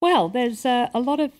Well, there's a lot of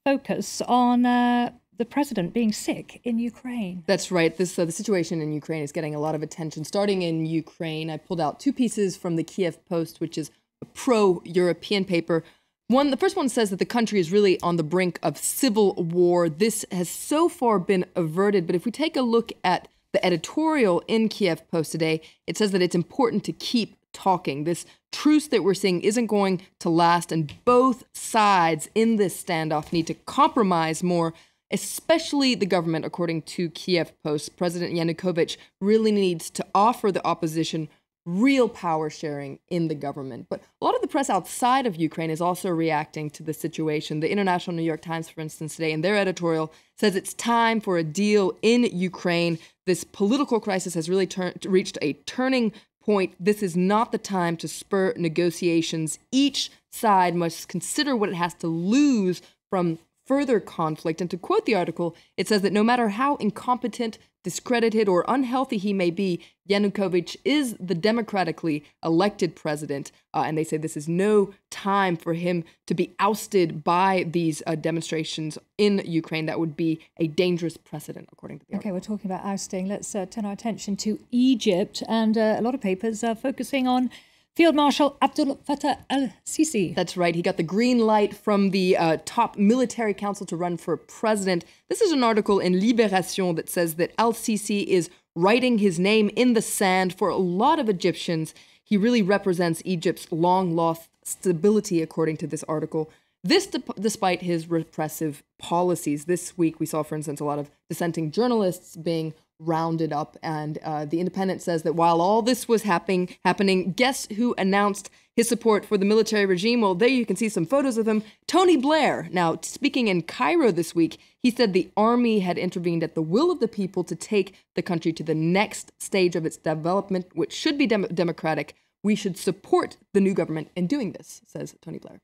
focus on the president being sick in Ukraine. That's right. The situation in Ukraine is getting a lot of attention. Starting in Ukraine, I pulled out two pieces from the Kiev Post, which is a pro-European paper. The first one says that the country is really on the brink of civil war. This has so far been averted, but if we take a look at the editorial in Kiev Post today, it says that it's important to keep talking. This truce that we're seeing isn't going to last, and both sides in this standoff need to compromise more, especially the government, according to Kiev Post. President Yanukovych really needs to offer the opposition real power sharing in the government. But a lot of the press outside of Ukraine is also reacting to the situation. The International New York Times, for instance, today in their editorial says it's time for a deal in Ukraine. This political crisis has really reached a turning point. This is not the time to spur negotiations. Each side must consider what it has to lose from further conflict. And to quote the article, it says that no matter how incompetent, discredited, or unhealthy he may be, Yanukovych is the democratically elected president. And they say this is no time for him to be ousted by these demonstrations in Ukraine. That would be a dangerous precedent, according to the article. Okay, we're talking about ousting. Let's turn our attention to Egypt. And a lot of papers are focusing on Field Marshal Abdel Fattah al-Sisi. That's right. He got the green light from the top military council to run for president. This is an article in Libération that says that al-Sisi is writing his name in the sand. For a lot of Egyptians, he really represents Egypt's long-lost stability, according to this article. This despite his repressive policies. This week, we saw, for instance, a lot of dissenting journalists being rounded up, and The Independent says that while all this was happening, guess who announced his support for the military regime? Well, there you can see some photos of him. Tony Blair. Now, speaking in Cairo this week, he said the army had intervened at the will of the people to take the country to the next stage of its development, which should be democratic. We should support the new government in doing this, says Tony Blair.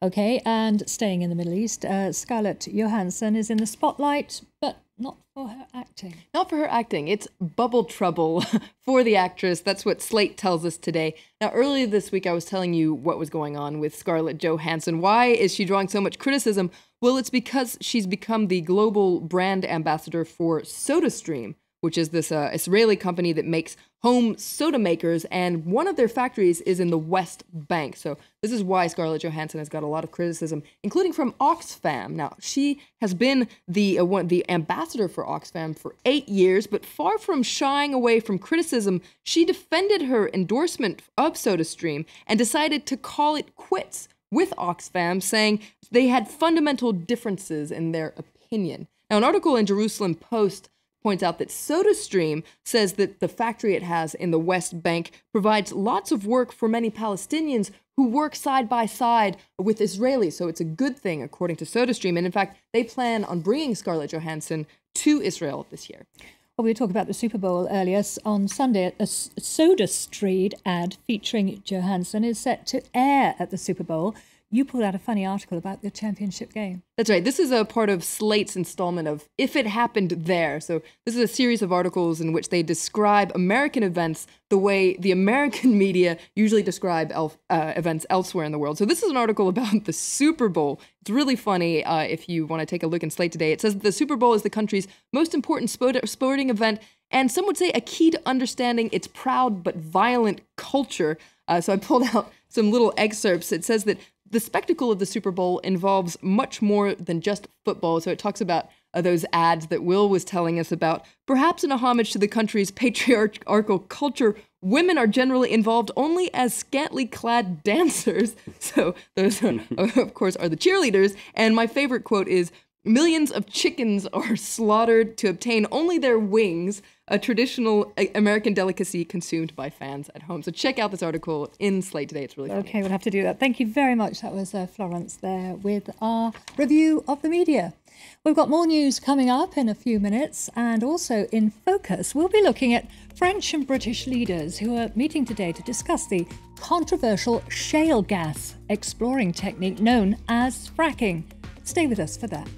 Okay, and staying in the Middle East, Scarlett Johansson is in the spotlight, but not for her acting. Not for her acting. It's bubble trouble for the actress. That's what Slate tells us today. Now, earlier this week, I was telling you what was going on with Scarlett Johansson. Why is she drawing so much criticism? Well, it's because she's become the global brand ambassador for SodaStream, which is this Israeli company that makes home soda makers, and one of their factories is in the West Bank. So this is why Scarlett Johansson has got a lot of criticism, including from Oxfam. Now, she has been the ambassador for Oxfam for 8 years, but far from shying away from criticism, she defended her endorsement of SodaStream and decided to call it quits with Oxfam, saying they had fundamental differences in their opinion. Now, an article in Jerusalem Post points out that SodaStream says that the factory it has in the West Bank provides lots of work for many Palestinians who work side by side with Israelis. So it's a good thing, according to SodaStream. And in fact, they plan on bringing Scarlett Johansson to Israel this year. Well, we talked about the Super Bowl earlier. On Sunday, a SodaStream ad featuring Johansson is set to air at the Super Bowl. You pulled out a funny article about the championship game. That's right. This is a part of Slate's installment of If It Happened There. So this is a series of articles in which they describe American events the way the American media usually describe events elsewhere in the world. So this is an article about the Super Bowl. It's really funny if you want to take a look in Slate today. It says that the Super Bowl is the country's most important sporting event, and some would say a key to understanding its proud but violent culture. So I pulled out some little excerpts. It says that the spectacle of the Super Bowl involves much more than just football. So it talks about those ads that Will was telling us about. Perhaps in a homage to the country's patriarchal culture, women are generally involved only as scantily clad dancers. So those, of course, are the cheerleaders. And my favorite quote is, "Millions of chickens are slaughtered to obtain only their wings, a traditional American delicacy consumed by fans at home." So check out this article in Slate today. It's really funny. Okay, we'll have to do that. Thank you very much. That was Florence there with our review of the media. We've got more news coming up in a few minutes, and also in Focus, we'll be looking at French and British leaders who are meeting today to discuss the controversial shale gas exploring technique known as fracking. Stay with us for that.